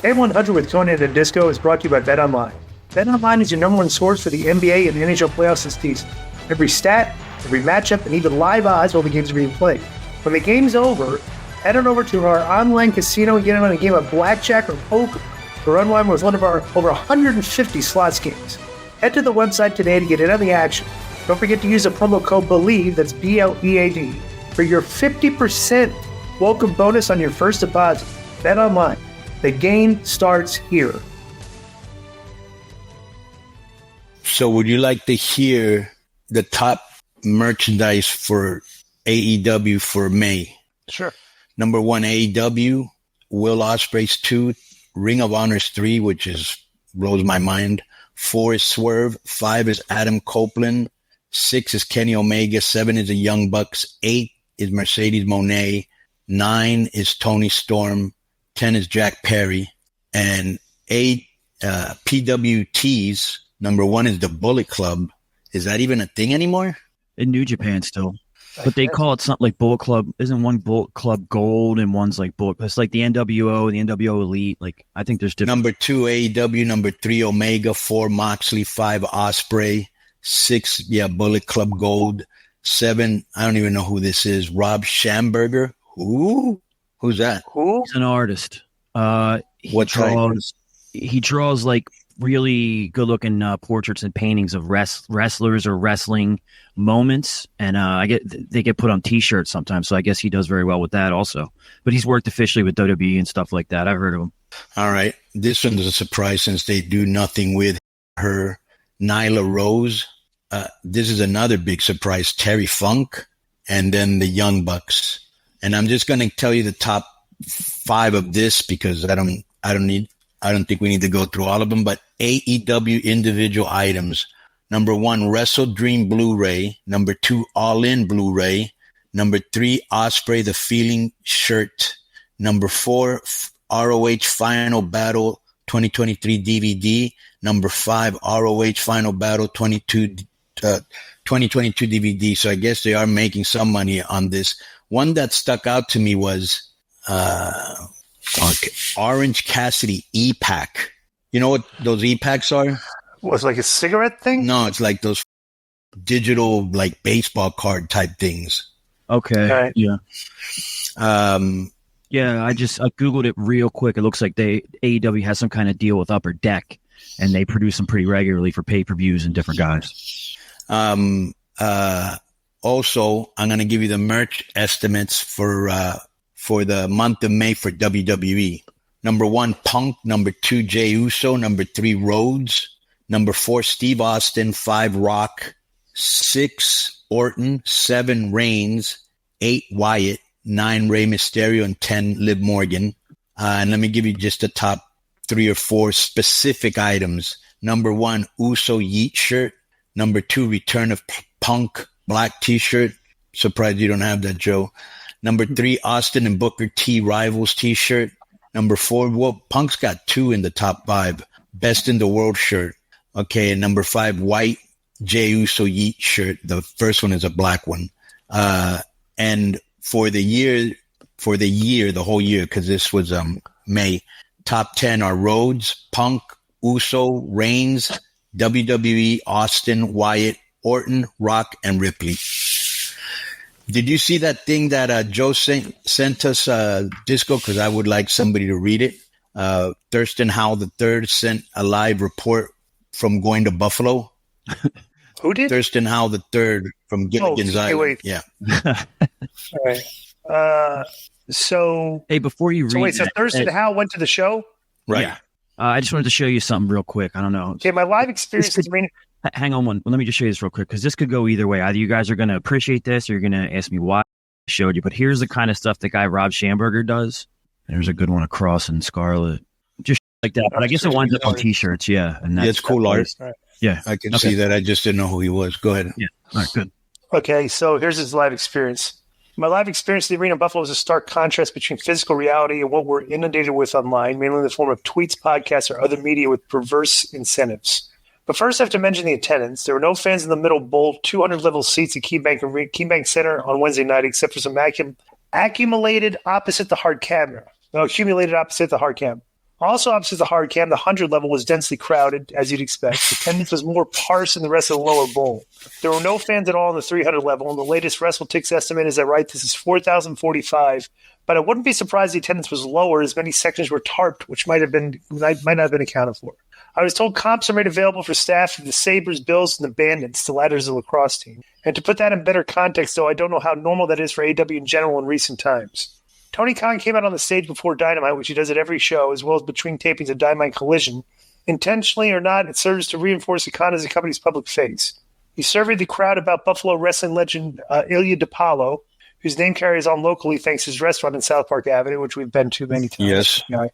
A100 with Konnan and Disco is brought to you by BetOnline. BetOnline is your number one source for the NBA and the NHL playoffs this season. Every stat, every matchup, and even live odds while the games are being played. When the game's over, head on over to our online casino and get in on a game of blackjack or poker or unwind with one of our over 150 slots games. Head to the website today to get in on the action. Don't forget to use the promo code BELIEVE, that's BLEAD, for your 50% welcome bonus on your first deposit. BetOnline. The game starts here. So would you like to hear the top merchandise for AEW for May? Sure. Number 1, AEW, Will Ospreay's 2, Ring of Honor's 3, which blows my mind. 4 is Swerve, 5 is Adam Copeland, 6 is Kenny Omega, 7 is the Young Bucks, 8 is Mercedes Moné, 9 is Tony Storm, 10 is Jack Perry, and 8 PWTs. Number 1 is the Bullet Club. Is that even a thing anymore? In New Japan still. But they call it something like Bullet Club. Isn't one Bullet Club Gold and one's like Bullet? It's like the NWO, the NWO Elite. Like, I think there's different. Number 2, AEW. Number 3, Omega. 4, Moxley. 5, Ospreay. 6, Bullet Club Gold. 7, I don't even know who this is. Rob Schamberger. Who's that? He's an artist. He draws like really good-looking portraits and paintings of wrestlers or wrestling moments, and they get put on T-shirts sometimes. So I guess he does very well with that also. But he's worked officially with WWE and stuff like that. I've heard of him. All right, this one is a surprise since they do nothing with her. Nyla Rose. This is another big surprise. Terry Funk, and then the Young Bucks. And I'm just going to tell you the top 5 of this because I don't think we need to go through all of them, but AEW individual items. Number 1, Wrestle Dream Blu-ray. Number 2, All In Blu-ray. Number 3, Ospreay The Feeling shirt. Number 4, ROH Final Battle 2023 DVD. Number 5, ROH Final Battle 2022 DVD. So I guess they are making some money on this. One that stuck out to me was Orange Cassidy E-Pack. You know what those E-Packs are? Was it like a cigarette thing? No, it's like those digital, like baseball card type things. Okay. Right. Yeah. I Googled it real quick. It looks like AEW has some kind of deal with Upper Deck, and they produce them pretty regularly for pay-per-views and different guys. Also, I'm going to give you the merch estimates for the month of May for WWE. Number 1, Punk. Number 2, Jey Uso. Number 3, Rhodes. Number 4, Steve Austin. 5, Rock. 6, Orton. 7, Reigns. 8, Wyatt. 9, Rey Mysterio. And 10, Liv Morgan. And let me give you just the top 3 or 4 specific items. Number 1, Uso Yeet shirt. Number 2, Return of Punk black T-shirt. Surprised you don't have that, Joe. Number 3, Austin and Booker T Rivals T-shirt. Number 4, Punk's got 2 in the top 5. Best in the World shirt. Okay, and number 5, white Jey Uso Yeet shirt. The first one is a black one. And for the whole year, because this was May, top 10 are Rhodes, Punk, Uso, Reigns, WWE, Austin, Wyatt, Orton, Rock, and Ripley. Did you see that thing that Joe sent us, Disco? Because I would like somebody to read it. Thurston Howell III sent a live report from going to Buffalo. Who did? Thurston Howell III from Gilligan's Island. Wait. Yeah. All right. Hey, before you read so Thurston Howell went to the show? Right. Yeah. I just wanted to show you something real quick. I don't know. Okay, my live experience is hang on one. Let me just show you this real quick because this could go either way. Either you guys are going to appreciate this or you're going to ask me why I showed you. But here's the kind of stuff that guy Rob Schamberger does. There's a good one across in Scarlet. Just like that. But I guess it winds up on T-shirts. Yeah. And that's cool art. Right. Yeah. I can see that. I just didn't know who he was. Go ahead. Yeah. All right, good. Okay, so here's his live experience. My live experience in the arena in Buffalo is a stark contrast between physical reality and what we're inundated with online, mainly in the form of tweets, podcasts, or other media with perverse incentives. But first, I have to mention the attendance. There were no fans in the middle bowl, 200-level seats at KeyBank Center on Wednesday night, except for some accumulated opposite the hard camera. Also, opposite the hard cam, the 100 level was densely crowded, as you'd expect. Attendance was more sparse than the rest of the lower bowl. There were no fans at all in the 300 level, and the latest WrestleTix estimate is that this is 4,045. But I wouldn't be surprised the attendance was lower, as many sections were tarped, which might not have been accounted for. I was told comps are made available for staff of the Sabres, Bills, and the Bandits, the latter is a lacrosse team. And to put that in better context, though, I don't know how normal that is for AEW in general in recent times. Tony Khan came out on the stage before Dynamite, which he does at every show, as well as between tapings of Dynamite Collision. Intentionally or not, it serves to reinforce Khan as the company's public face. He surveyed the crowd about Buffalo wrestling legend Ilya DiPaolo, whose name carries on locally thanks to his restaurant in South Park Avenue, which we've been to many times. Yes.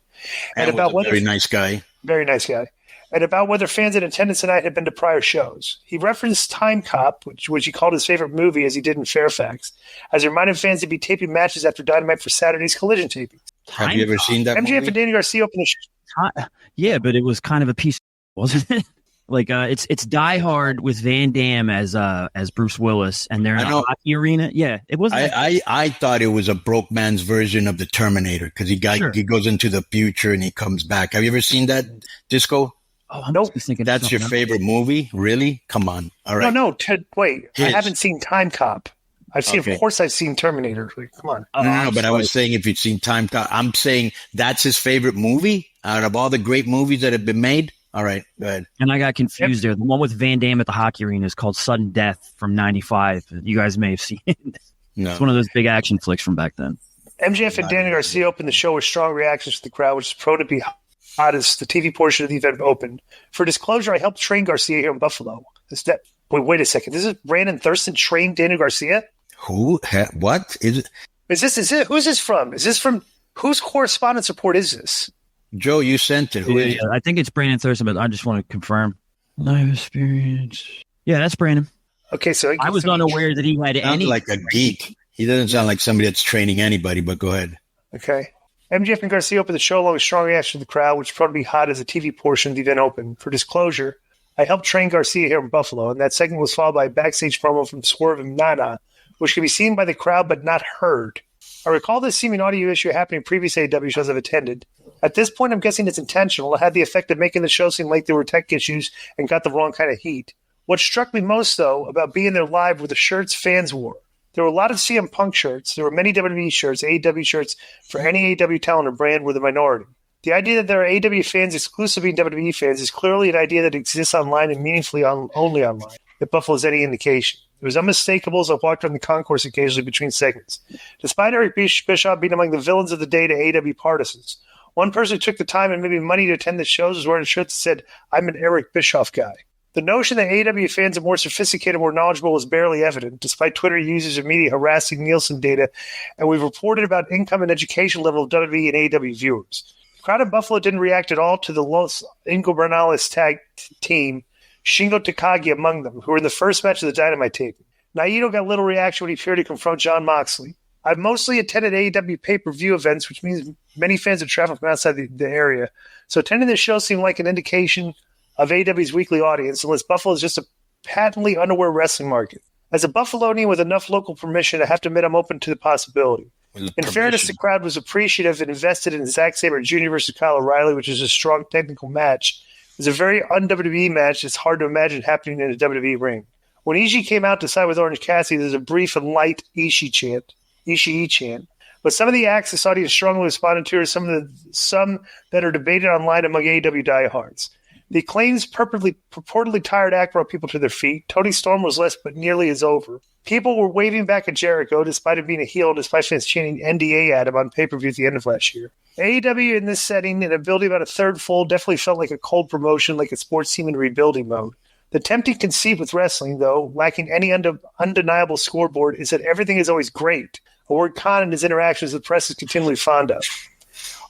And about very nice guy. Very nice guy. And about whether fans in attendance tonight had been to prior shows. He referenced Time Cop, which he called his favorite movie, as he did in Fairfax, as he reminded fans to be taping matches after Dynamite for Saturday's Collision tapings. Have you ever seen that MJF movie? and Danny Garcia opened the show. Yeah, but it was kind of a piece, wasn't it? Like it's Die Hard with Van Damme as Bruce Willis, and they're in a hockey arena. Yeah, it wasn't. I thought it was a broke man's version of the Terminator because he goes into the future and he comes back. Have you ever seen that, Disco? Oh, I'm just thinking that's your favorite movie? Really? Come on. All right. No, Ted, wait. I haven't seen Time Cop. Of course I've seen Terminator. Come on. No, but I was saying if you'd seen Time Cop, I'm saying that's his favorite movie out of all the great movies that have been made. All right, go ahead. And I got confused there. The one with Van Damme at the hockey arena is called Sudden Death from '95. You guys may have seen it. No. It's one of those big action flicks from back then. MJF and Danny Garcia opened the show with strong reactions from the crowd, which is prone to be hot as the TV portion of the event opened. For disclosure, I helped train Garcia here in Buffalo. Wait a second. This is Brandon Thurston trained Danny Garcia? Who? What? Is it? Who's this from? Is this from whose correspondence report is this? Joe, you sent it. Who is it? I think it's Brandon Thurston, but I just want to confirm. Live experience. Yeah, that's Brandon. Okay, so I was unaware that he had any. Like a geek. He doesn't sound like somebody that's training anybody, but go ahead. Okay. MJF and Garcia opened the show along with strong reaction from the crowd, which probably be hot as the TV portion of the event opened. For disclosure, I helped train Garcia here in Buffalo, and that segment was followed by a backstage promo from Swerve and Nana, which can be seen by the crowd but not heard. I recall this seeming audio issue happening in previous AEW shows I've attended. At this point, I'm guessing it's intentional. It had the effect of making the show seem like there were tech issues and got the wrong kind of heat. What struck me most, though, about being there live were the shirts fans wore. There were a lot of CM Punk shirts. There were many WWE shirts. AEW shirts for any AEW talent or brand were the minority. The idea that there are AEW fans exclusively WWE fans is clearly an idea that exists online and meaningfully only online, if Buffalo is any indication. It was unmistakable as I walked on the concourse occasionally between segments. Despite Eric Bischoff being among the villains of the day to AEW partisans, one person who took the time and maybe money to attend the shows was wearing a shirt that said, "I'm an Eric Bischoff guy." The notion that AEW fans are more sophisticated, more knowledgeable is barely evident, despite Twitter users and media harassing Nielsen data, and we've reported about income and education level of WWE and AEW viewers. The crowd in Buffalo didn't react at all to the Los Ingobernables tag team, Shingo Takagi among them, who were in the first match of the Dynamite taping. Naito got little reaction when he appeared to confront Jon Moxley. I've mostly attended AEW pay-per-view events, which means many fans have traveled from outside the area. So attending this show seemed like an indication of AEW's weekly audience, unless Buffalo is just a patently unaware wrestling market. As a Buffalonian with enough local permission, I have to admit I'm open to the possibility. In fairness, the crowd was appreciative and invested in Zack Sabre Jr. versus Kyle O'Reilly, which is a strong technical match. It was a very un-WWE match. It's hard to imagine happening in a WWE ring. When Ishii came out to side with Orange Cassidy, there's a brief and light Ishii chant. But some of the acts this audience strongly responded to are some that are debated online among AEW diehards. The claims purportedly tired act brought people to their feet. Tony Storm was less but nearly as over. People were waving back at Jericho despite him being a heel, despite fans chanting NDA at him on pay-per-view at the end of last year. AEW in this setting and a building about a third full definitely felt like a cold promotion, like a sports team in rebuilding mode. The tempting conceit with wrestling, though, lacking any undeniable scoreboard, is that everything is always great, a word Konnan in his interactions with press is continually fond of.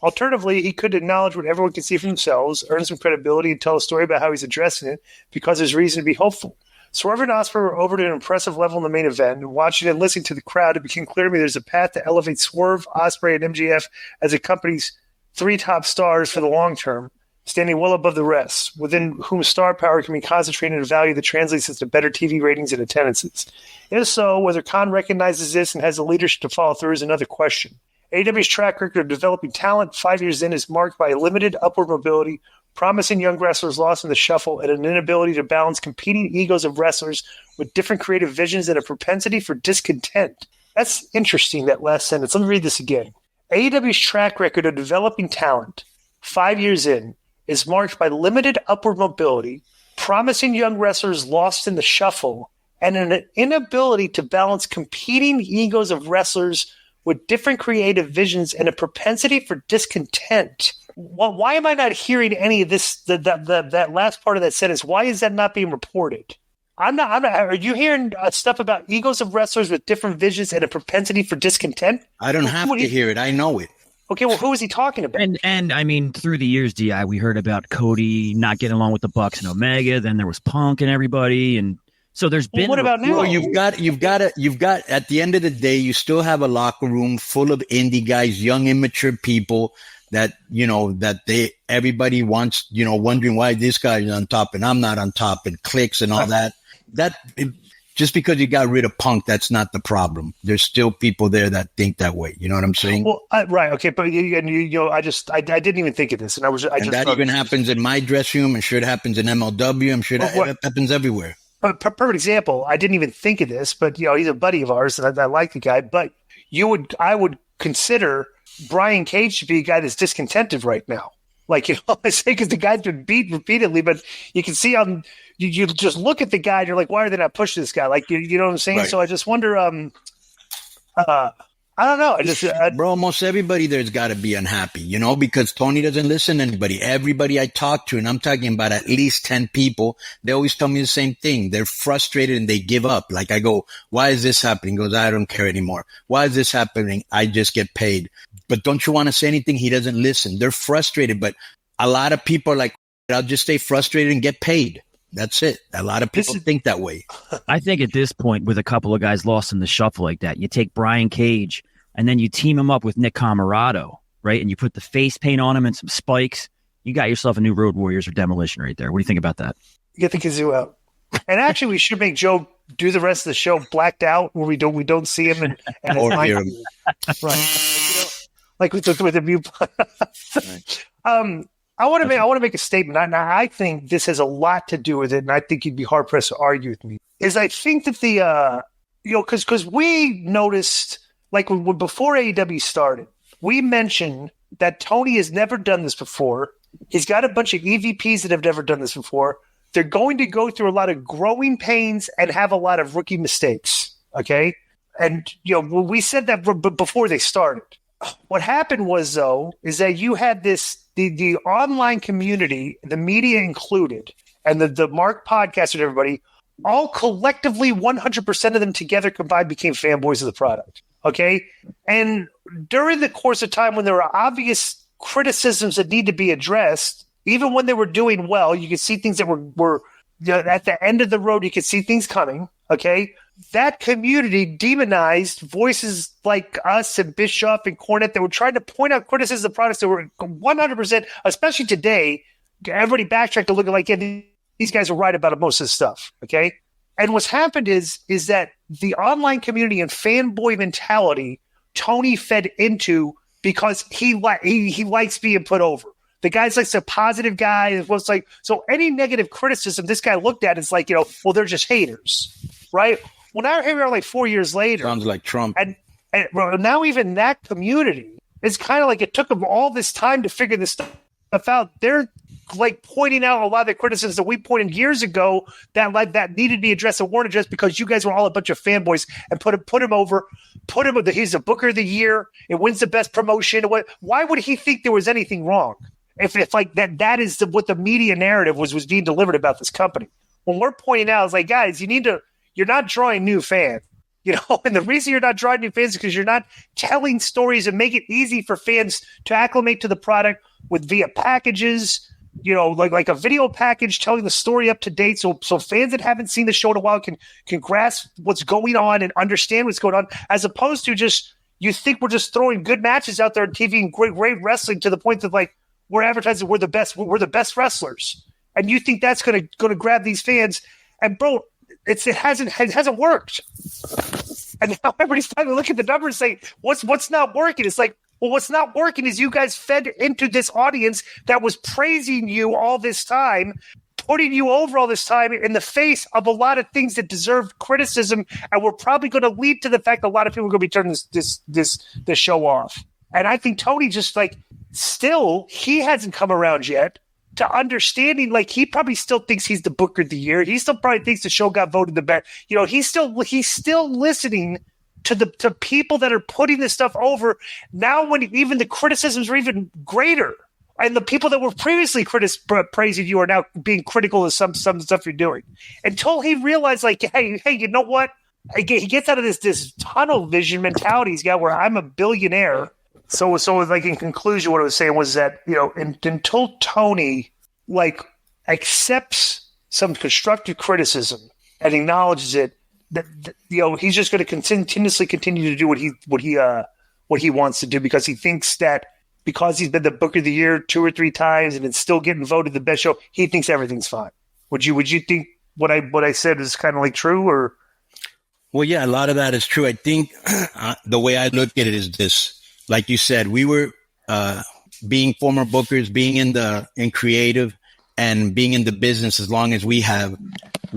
Alternatively, he could acknowledge what everyone can see for themselves, earn some credibility, and tell a story about how he's addressing it because there's reason to be hopeful. Swerve and Ospreay were over to an impressive level in the main event, and watching and listening to the crowd, it became clear to me there's a path to elevate Swerve, Ospreay, and MJF as a company's three top stars for the long term, standing well above the rest, within whom star power can be concentrated in a value that translates into better TV ratings and attendances. If so, whether Khan recognizes this and has the leadership to follow through is another question. AEW's track record of developing talent 5 years in is marked by limited upward mobility, promising young wrestlers lost in the shuffle, and an inability to balance competing egos of wrestlers with different creative visions and a propensity for discontent. That's interesting, that last sentence. Let me read this again. AEW's track record of developing talent 5 years in is marked by limited upward mobility, promising young wrestlers lost in the shuffle, and an inability to balance competing egos of wrestlers with different creative visions and a propensity for discontent. Well, why am I not hearing any of this? That last part of that sentence. Why is that not being reported? I'm not. Are you hearing stuff about egos of wrestlers with different visions and a propensity for discontent? I don't have to hear it. I know it. Okay, well, who is he talking about? And I mean, through the years, Di, we heard about Cody not getting along with the Bucks and Omega. Then there was Punk and everybody, and so there's been. What about now? Well, you've got. At the end of the day, you still have a locker room full of indie guys, young, immature people that everybody wants. Wondering why this guy's on top and I'm not on top, and clicks and all that. Just because you got rid of Punk, that's not the problem. There's still people there that think that way. You know what I'm saying? Well, right, okay, but I didn't even think of this, and that even happens in my dressing room. I'm sure it happens in MLW. I'm sure that happens everywhere. Perfect example. I didn't even think of this, but he's a buddy of ours, and I like the guy. But I would consider Brian Cage to be a guy that's discontented right now. Like, I say because the guy's been beat repeatedly, but you can see on. You just look at the guy and you're like, why are they not pushing this guy? Like, you know what I'm saying? Right. So I just wonder, I don't know. Bro, almost everybody there's got to be unhappy, because Tony doesn't listen to anybody. Everybody I talk to, and I'm talking about at least 10 people, they always tell me the same thing. They're frustrated and they give up. Like I go, why is this happening? He goes, I don't care anymore. Why is this happening? I just get paid. But don't you want to say anything? He doesn't listen. They're frustrated, but a lot of people are like, I'll just stay frustrated and get paid. That's it. A lot of people think that way. I think at this point, with a couple of guys lost in the shuffle like that, you take Brian Cage and then you team him up with Nick Camarado, right? And you put the face paint on him and some spikes. You got yourself a new Road Warriors or Demolition right there. What do you think about that? Get the kazoo out. And actually, we should make Joe do the rest of the show blacked out, where we don't see him and or hear him. Right. Like with the viewpoint. Right. I want to make a statement. I think this has a lot to do with it, and I think you'd be hard pressed to argue with me. I think that because we noticed, like before AEW started, we mentioned that Tony has never done this before. He's got a bunch of EVPs that have never done this before. They're going to go through a lot of growing pains and have a lot of rookie mistakes. Okay, and we said that before they started. What happened was, though, is that you had the online community, the media included, and the Mark podcast and everybody, all collectively, 100% of them together combined became fanboys of the product. Okay? And during the course of time when there were obvious criticisms that need to be addressed, even when they were doing well, you could see things that were at the end of the road, you could see things coming. Okay? That community demonized voices like us and Bischoff and Cornette that were trying to point out criticisms of products that were 100%, especially today, everybody backtracked to look at like, yeah, these guys are right about most of this stuff, okay? And what's happened is that the online community and fanboy mentality Tony fed into because he likes being put over. The guy's like a positive guy. It was like, so any negative criticism this guy looked at is like, well, they're just haters, right? Well, now here we are like 4 years later. Sounds like Trump. And now even that community is kind of like it took them all this time to figure this stuff out. They're like pointing out a lot of the criticisms that we pointed years ago that needed to be addressed and weren't addressed because you guys were all a bunch of fanboys and put him over. He's a Booker of the Year. It wins the best promotion. Why would he think there was anything wrong? If like that is what the media narrative was being delivered about this company. When we're pointing out, it's like, guys, you're not drawing new fans, and the reason you're not drawing new fans is because you're not telling stories and make it easy for fans to acclimate to the product via packages, like a video package telling the story up to date. So fans that haven't seen the show in a while can grasp what's going on and understand what's going on, as opposed to just, you think we're just throwing good matches out there on TV and great wrestling to the point that like, we're advertising we're the best wrestlers. And you think that's going to grab these fans. And bro, it hasn't worked. And now everybody's trying to look at the numbers and say, what's not working? It's like, Well, what's not working is you guys fed into this audience that was praising you all this time, putting you over all this time in the face of a lot of things that deserve criticism, and we're probably going to lead to the fact that a lot of people are going to be turning this show off. And I think Tony just still, he hasn't come around yet to understanding, he probably still thinks he's the Booker of the Year. He still probably thinks the show got voted the best. He's still listening to people that are putting this stuff over now when even the criticisms are even greater. And the people that were previously praising you are now being critical of some stuff you're doing. Until he realized, hey, you know what? He gets out of this tunnel vision mentality he's got where I'm a billionaire. So in conclusion, what I was saying was that, until Tony, accepts some constructive criticism and acknowledges it, that he's just going to continuously continue to do what he wants to do, because he thinks that because he's been the Booker of the Year 2 or 3 times and it's still getting voted the best show, he thinks everything's fine. Would you think what I said is kind of true, or? Well, yeah, a lot of that is true. I think the way I look at it is this. Like you said, we were being former bookers, being in creative and being in the business as long as we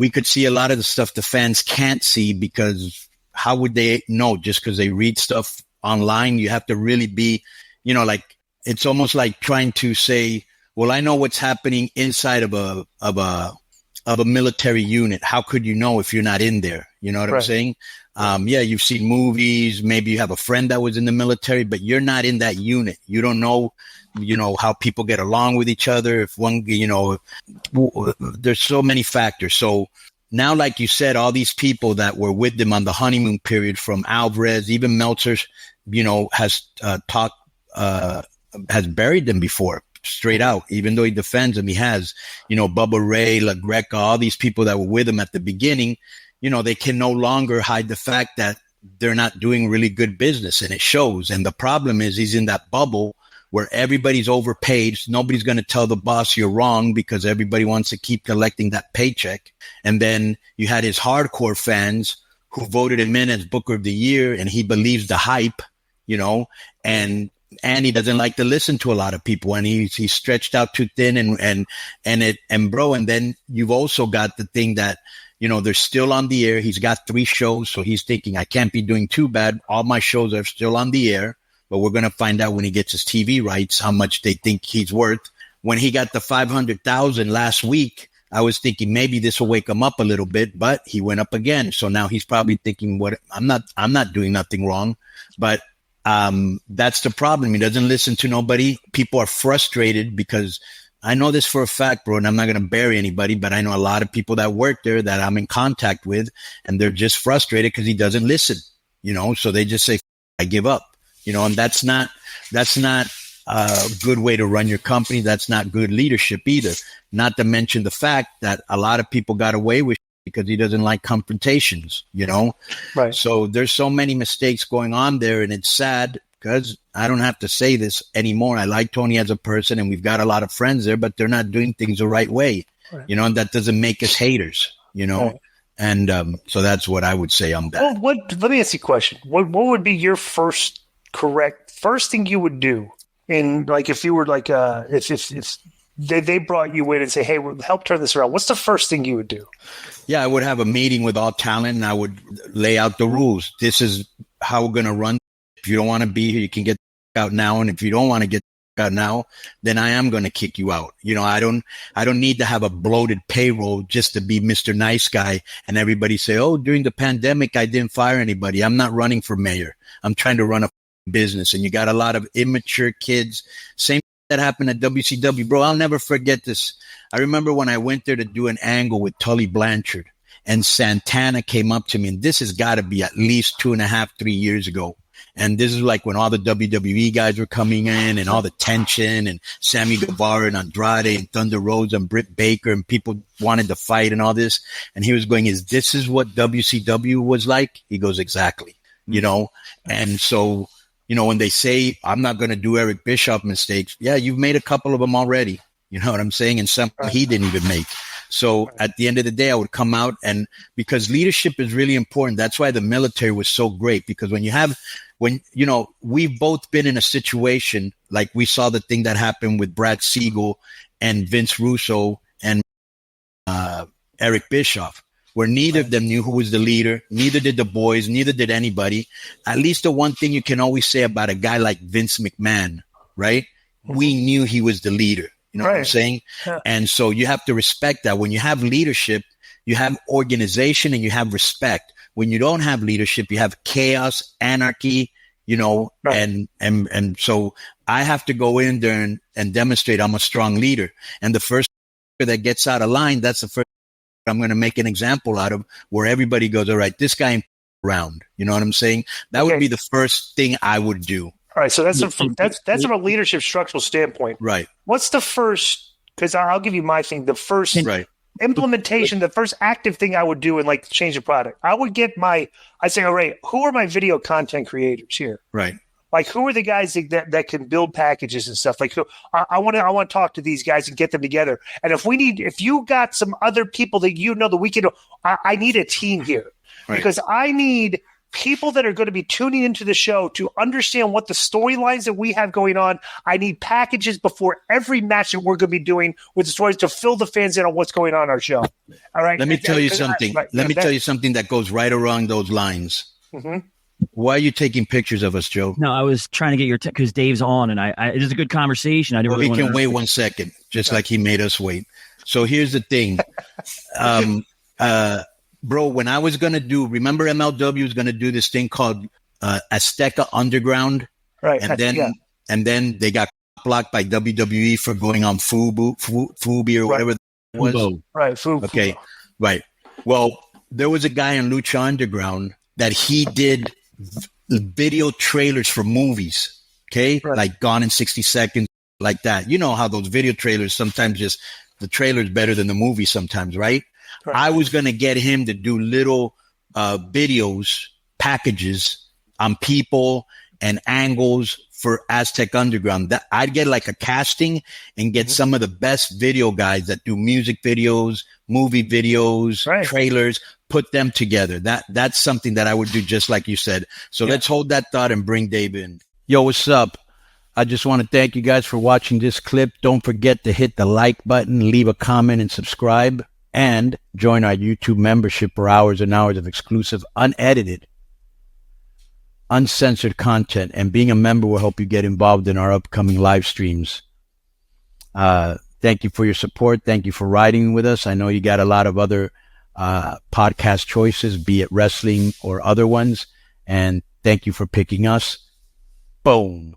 could see a lot of the stuff the fans can't see, because how would they know just because they read stuff online? You have to really be, it's almost like trying to say, well, I know what's happening inside of a military unit. How could you know if you're not in there? You know what I'm saying? Yeah, you've seen movies. Maybe you have a friend that was in the military, but you're not in that unit. You don't know, how people get along with each other. If one, there's so many factors. So now, like you said, all these people that were with them on the honeymoon period, from Alvarez, even Meltzer, has buried them before, straight out. Even though he defends them, he has, Bubba Ray, La Greca, all these people that were with him at the beginning. They can no longer hide the fact that they're not doing really good business, and it shows. And the problem is he's in that bubble where everybody's overpaid. Nobody's going to tell the boss you're wrong because everybody wants to keep collecting that paycheck. And then you had his hardcore fans who voted him in as Booker of the Year, and he believes the hype, and he doesn't like to listen to a lot of people, and he's stretched out too thin, and then you've also got the thing that, they're still on the air. He's got 3 shows, so he's thinking, I can't be doing too bad. All my shows are still on the air, but we're going to find out when he gets his TV rights how much they think he's worth. When he got the 500,000 last week, I was thinking maybe this will wake him up a little bit, but he went up again. So now he's probably thinking, I'm not doing nothing wrong, but that's the problem. He doesn't listen to nobody. People are frustrated because I know this for a fact, bro, and I'm not going to bury anybody, but I know a lot of people that work there that I'm in contact with, and they're just frustrated because he doesn't listen, so they just say, I give up, and that's not a good way to run your company. That's not good leadership either. Not to mention the fact that a lot of people got away with because he doesn't like confrontations, Right. So there's so many mistakes going on there, and it's sad because I don't have to say this anymore. I like Tony as a person, and we've got a lot of friends there, but they're not doing things the right way, right. And that doesn't make us haters, Right. And so that's what I would say on that. Well, let me ask you a question. What would be your first thing you would do in, if you were if they brought you in and say, hey, we'll help turn this around, what's the first thing you would do? Yeah, I would have a meeting with all talent, and I would lay out the rules. This is how we're going to run. If you don't want to be here, you can get out now. And if you don't want to get out now, then I am going to kick you out. I don't need to have a bloated payroll just to be Mr. Nice Guy. And everybody say, oh, during the pandemic, I didn't fire anybody. I'm not running for mayor. I'm trying to run a business. And you got a lot of immature kids. Same that happened at WCW, bro. I'll never forget this. I remember when I went there to do an angle with Tully Blanchard, and Santana came up to me, and this has got to be at least 2.5, 3 years ago. And this is when all the WWE guys were coming in, and all the tension, and Sammy Guevara and Andrade and Thunder Rosa and Britt Baker, and people wanted to fight and all this. And he was going, this is what WCW was like? He goes, exactly. And so, when they say, I'm not going to do Eric Bischoff mistakes. Yeah, you've made a couple of them already. You know what I'm saying? And some he didn't even make. So at the end of the day, I would come out, and because leadership is really important. That's why the military was so great, because we've both been in a situation like we saw the thing that happened with Brad Siegel and Vince Russo and Eric Bischoff, where neither of them knew who was the leader. Neither did the boys. Neither did anybody. At least the one thing you can always say about a guy like Vince McMahon, right? Mm-hmm. We knew he was the leader. You know what I'm saying? Yeah. And so you have to respect that. When you have leadership, you have organization and you have respect. When you don't have leadership, you have chaos, anarchy, and so I have to go in there and demonstrate I'm a strong leader. And the first that gets out of line, that's the first I'm going to make an example out of, where everybody goes, all right, this guy ain't around. You know what I'm saying? That would be the first thing I would do. All right. So that's from a leadership structural standpoint. Right. What's the first, because I'll give you my thing, the first implementation, the first active thing I would do and like change the product. I'd say, all right, who are my video content creators here? Right. Like, who are the guys that can build packages and stuff? Like, I want to talk to these guys and get them together. And if you got some other people that that we can, I need a team here, because I need people that are going to be tuning into the show to understand what the storylines that we have going on. I need packages before every match that we're going to be doing with the stories to fill the fans in on what's going on in our show. All right. Let me tell you something. Let me tell you something that goes right along those lines. Mm-hmm. Why are you taking pictures of us, Joe? No, I was trying to get your because Dave's on, and it is a good conversation. We can wait 1 second, just like he made us wait. So here's the thing, bro. When I was gonna remember MLW was gonna do this thing called Azteca Underground, right? And then they got blocked by WWE for going on Fubi or whatever it was. Right, Fubo. Okay, right. Well, there was a guy in Lucha Underground that he did video trailers for movies, okay? Right. Like Gone in 60 Seconds, like that. You know how those video trailers sometimes just, the trailer's better than the movie sometimes, right? I was going to get him to do little videos, packages on people and angles for Aztec Underground. That I'd get like a casting and get some of the best video guys that do music videos, movie videos, trailers, put them together. That's something that I would do, just like you said. So let's hold that thought and bring Dave in. Yo, what's up? I just want to thank you guys for watching this clip. Don't forget to hit the like button, leave a comment, and subscribe, and join our YouTube membership for hours and hours of exclusive, unedited, uncensored content. And being a member will help you get involved in our upcoming live streams. Thank you for your support. Thank you for riding with us. I know you got a lot of other podcast choices, be it wrestling or other ones. And thank you for picking us. Boom.